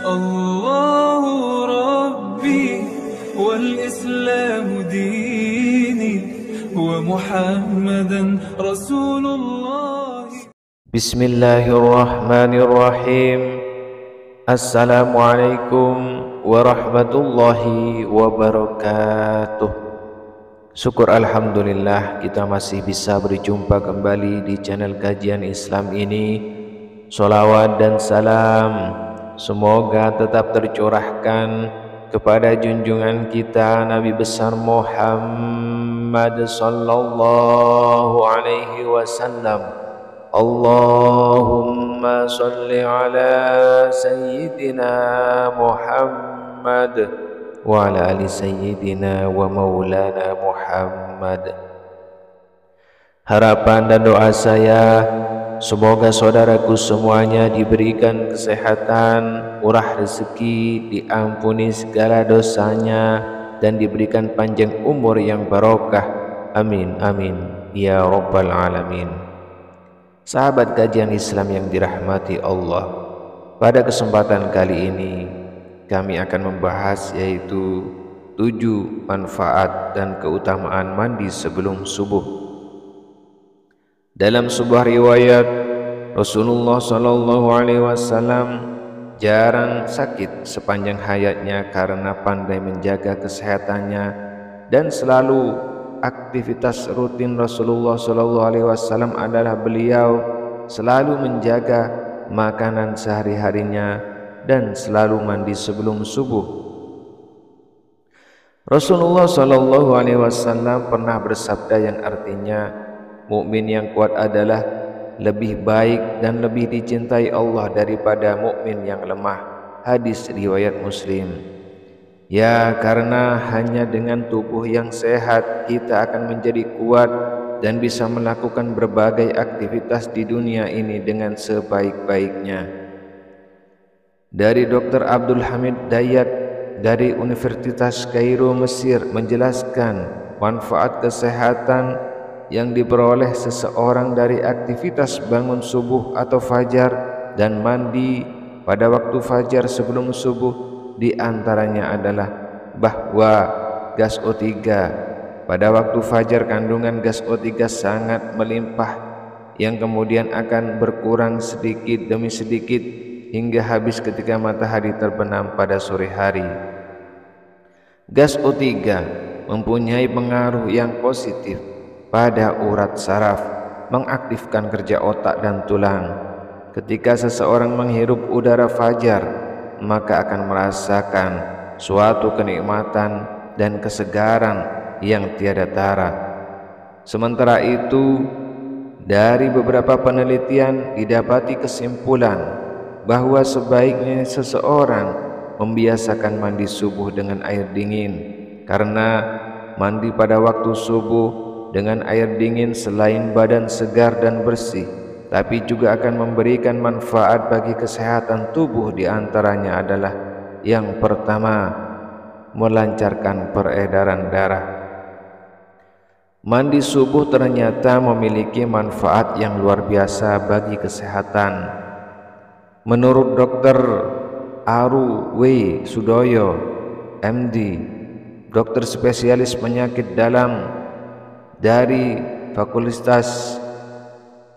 الله ربي والإسلام ديني ومحمدا رسول الله. بسم الله الرحمن الرحيم. Assalamualaikum warahmatullahi wabarakatuh. Syukur alhamdulillah kita masih bisa berjumpa kembali di channel kajian Islam ini. Sholawat dan salam semoga tetap tercurahkan kepada junjungan kita Nabi besar Muhammad sallallahu alaihi wasallam. Allahumma salli ala sayyidina Muhammad wa ala ali sayyidina wa maulana Muhammad. Harapan dan doa saya, semoga saudaraku semuanya diberikan kesehatan, murah rezeki, diampuni segala dosanya, dan diberikan panjang umur yang barokah. Amin amin ya rabbal alamin. Sahabat kajian Islam yang dirahmati Allah, pada kesempatan kali ini kami akan membahas yaitu 7 manfaat dan keutamaan mandi sebelum subuh. Dalam sebuah riwayat, Rasulullah SAW jarang sakit sepanjang hayatnya karena pandai menjaga kesehatannya, dan selalu aktivitas rutin Rasulullah SAW adalah beliau selalu menjaga makanan sehari-harinya dan selalu mandi sebelum subuh. Rasulullah SAW pernah bersabda yang artinya, mukmin yang kuat adalah lebih baik dan lebih dicintai Allah daripada mukmin yang lemah. Hadis riwayat Muslim. Ya, karena hanya dengan tubuh yang sehat kita akan menjadi kuat dan bisa melakukan berbagai aktivitas di dunia ini dengan sebaik-baiknya. Dari Dr. Abdul Hamid Dayat dari Universitas Kairo, Mesir menjelaskan manfaat kesehatan yang diperoleh seseorang dari aktivitas bangun subuh atau fajar dan mandi pada waktu fajar sebelum subuh. Di antaranya adalah bahwa gas O3 pada waktu fajar, kandungan gas O3 sangat melimpah yang kemudian akan berkurang sedikit demi sedikit hingga habis ketika matahari terbenam pada sore hari. Gas O3 mempunyai pengaruh yang positif pada urat saraf, mengaktifkan kerja otak dan tulang. Ketika seseorang menghirup udara fajar, maka akan merasakan suatu kenikmatan dan kesegaran yang tiada tara. Sementara itu, dari beberapa penelitian didapati kesimpulan bahwa sebaiknya seseorang membiasakan mandi subuh dengan air dingin, karena mandi pada waktu subuh dengan air dingin selain badan segar dan bersih, tapi juga akan memberikan manfaat bagi kesehatan tubuh. Di antaranya adalah yang pertama, melancarkan peredaran darah. Mandi subuh ternyata memiliki manfaat yang luar biasa bagi kesehatan. Menurut Dr. Aru W. Sudoyo, MD, dokter spesialis penyakit dalam dari Fakultas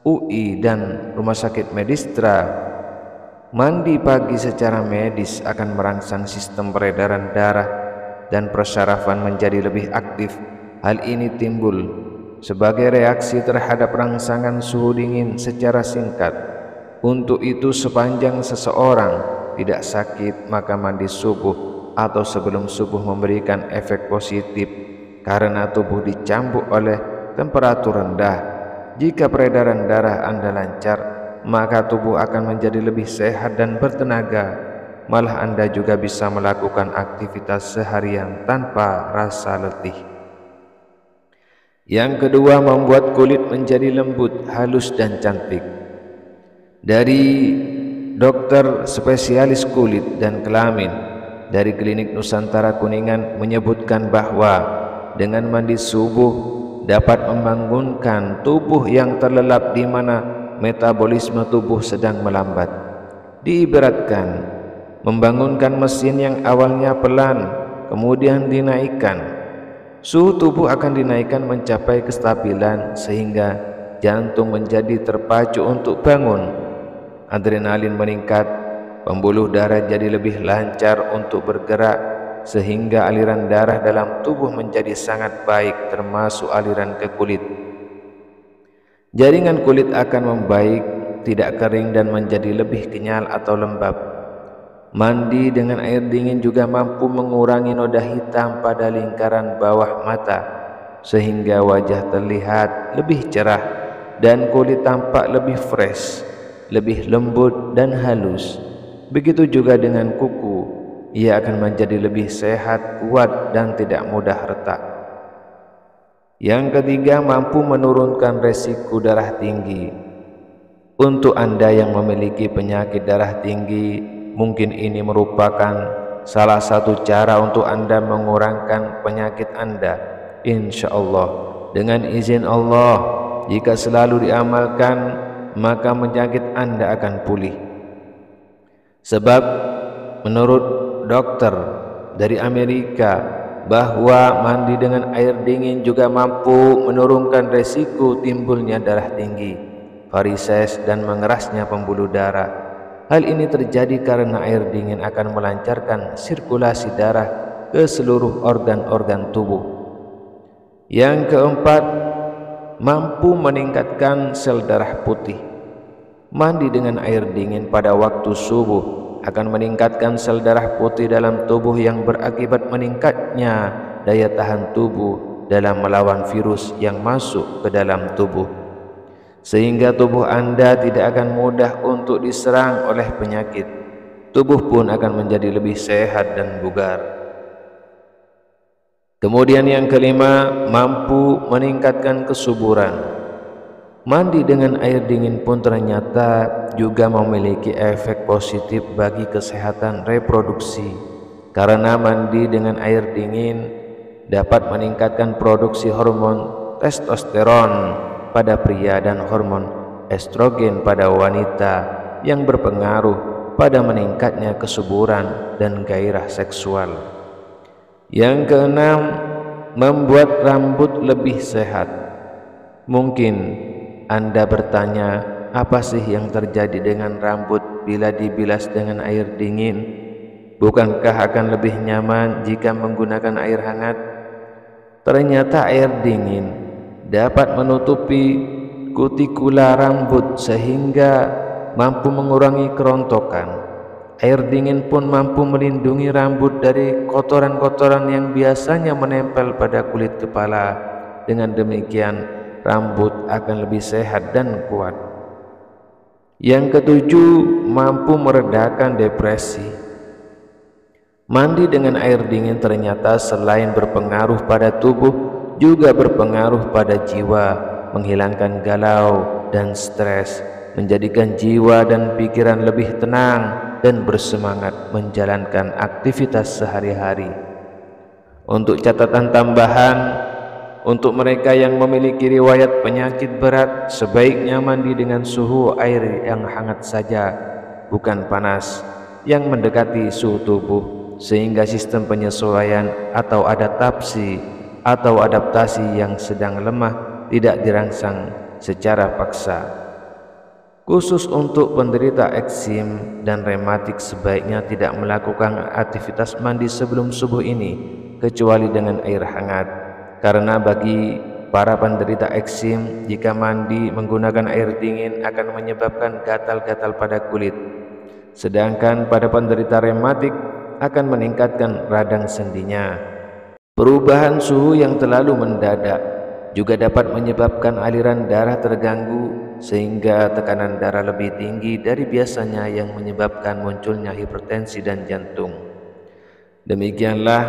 UI dan Rumah Sakit Medistra, mandi pagi secara medis akan merangsang sistem peredaran darah dan persarafan menjadi lebih aktif. Hal ini timbul sebagai reaksi terhadap rangsangan suhu dingin secara singkat. Untuk itu, sepanjang seseorang tidak sakit, maka mandi subuh atau sebelum subuh memberikan efek positif karena tubuh dicambuk oleh temperatur rendah. Jika peredaran darah Anda lancar, maka tubuh akan menjadi lebih sehat dan bertenaga. Malah Anda juga bisa melakukan aktivitas seharian tanpa rasa letih. Yang kedua, membuat kulit menjadi lembut, halus dan cantik. Dari dokter spesialis kulit dan kelamin dari Klinik Nusantara Kuningan menyebutkan bahwa dengan mandi subuh dapat membangunkan tubuh yang terlelap di mana metabolisme tubuh sedang melambat. Diibaratkan membangunkan mesin yang awalnya pelan, kemudian dinaikkan. Suhu tubuh akan dinaikkan mencapai kestabilan sehingga jantung menjadi terpacu untuk bangun. Adrenalin meningkat, pembuluh darah jadi lebih lancar untuk bergerak sehingga aliran darah dalam tubuh menjadi sangat baik, termasuk aliran ke kulit. Jaringan kulit akan membaik, tidak kering dan menjadi lebih kenyal atau lembab. Mandi dengan air dingin juga mampu mengurangi noda hitam pada lingkaran bawah mata sehingga wajah terlihat lebih cerah dan kulit tampak lebih fresh, lebih lembut dan halus. Begitu juga dengan kuku, ia akan menjadi lebih sehat, kuat dan tidak mudah retak. Yang ketiga, mampu menurunkan resiko darah tinggi. Untuk Anda yang memiliki penyakit darah tinggi, mungkin ini merupakan salah satu cara untuk Anda mengurangkan penyakit Anda. Insya Allah, dengan izin Allah, jika selalu diamalkan, maka penyakit Anda akan pulih. Sebab menurut dokter dari Amerika bahwa mandi dengan air dingin juga mampu menurunkan resiko timbulnya darah tinggi, varises dan mengerasnya pembuluh darah. Hal ini terjadi karena air dingin akan melancarkan sirkulasi darah ke seluruh organ-organ tubuh. Yang keempat, mampu meningkatkan sel darah putih. Mandi dengan air dingin pada waktu subuh akan meningkatkan sel darah putih dalam tubuh yang berakibat meningkatnya daya tahan tubuh dalam melawan virus yang masuk ke dalam tubuh, sehingga tubuh Anda tidak akan mudah untuk diserang oleh penyakit. Tubuh pun akan menjadi lebih sehat dan bugar. Kemudian yang kelima, mampu meningkatkan kesuburan. Mandi dengan air dingin pun ternyata juga memiliki efek positif bagi kesehatan reproduksi, karena mandi dengan air dingin dapat meningkatkan produksi hormon testosteron pada pria dan hormon estrogen pada wanita yang berpengaruh pada meningkatnya kesuburan dan gairah seksual. Yang keenam, membuat rambut lebih sehat. Mungkin Anda bertanya, apa sih yang terjadi dengan rambut bila dibilas dengan air dingin? Bukankah akan lebih nyaman jika menggunakan air hangat? Ternyata air dingin dapat menutupi kutikula rambut sehingga mampu mengurangi kerontokan. Air dingin pun mampu melindungi rambut dari kotoran-kotoran yang biasanya menempel pada kulit kepala. Dengan demikian, rambut akan lebih sehat dan kuat. Yang ketujuh, mampu meredakan depresi. Mandi dengan air dingin ternyata selain berpengaruh pada tubuh, juga berpengaruh pada jiwa, menghilangkan galau dan stres, menjadikan jiwa dan pikiran lebih tenang dan bersemangat menjalankan aktivitas sehari-hari. Untuk catatan tambahan, untuk mereka yang memiliki riwayat penyakit berat, sebaiknya mandi dengan suhu air yang hangat saja, bukan panas, yang mendekati suhu tubuh, sehingga sistem penyesuaian atau adaptasi yang sedang lemah tidak dirangsang secara paksa. Khusus untuk penderita eksim dan rematik, sebaiknya tidak melakukan aktivitas mandi sebelum subuh ini kecuali dengan air hangat, karena bagi para penderita eksim, jika mandi menggunakan air dingin akan menyebabkan gatal-gatal pada kulit, sedangkan pada penderita rematik akan meningkatkan radang sendinya. Perubahan suhu yang terlalu mendadak juga dapat menyebabkan aliran darah terganggu sehingga tekanan darah lebih tinggi dari biasanya yang menyebabkan munculnya hipertensi dan jantung. Demikianlah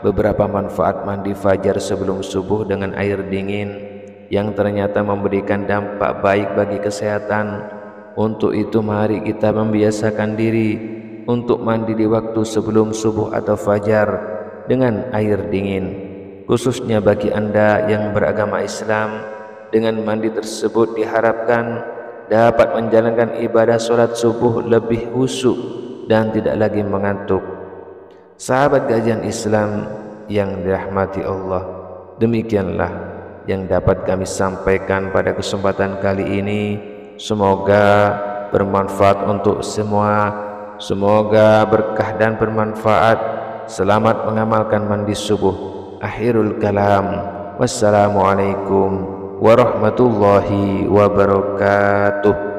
beberapa manfaat mandi fajar sebelum subuh dengan air dingin yang ternyata memberikan dampak baik bagi kesehatan. Untuk itu mari kita membiasakan diri untuk mandi di waktu sebelum subuh atau fajar dengan air dingin. Khususnya bagi Anda yang beragama Islam, dengan mandi tersebut diharapkan dapat menjalankan ibadah sholat subuh lebih khusyuk dan tidak lagi mengantuk. Sahabat kajian Islam yang dirahmati Allah, demikianlah yang dapat kami sampaikan pada kesempatan kali ini. Semoga bermanfaat untuk semua. Semoga berkah dan bermanfaat. Selamat mengamalkan mandi subuh. Akhirul kalam. Wassalamualaikum warahmatullahi wabarakatuh.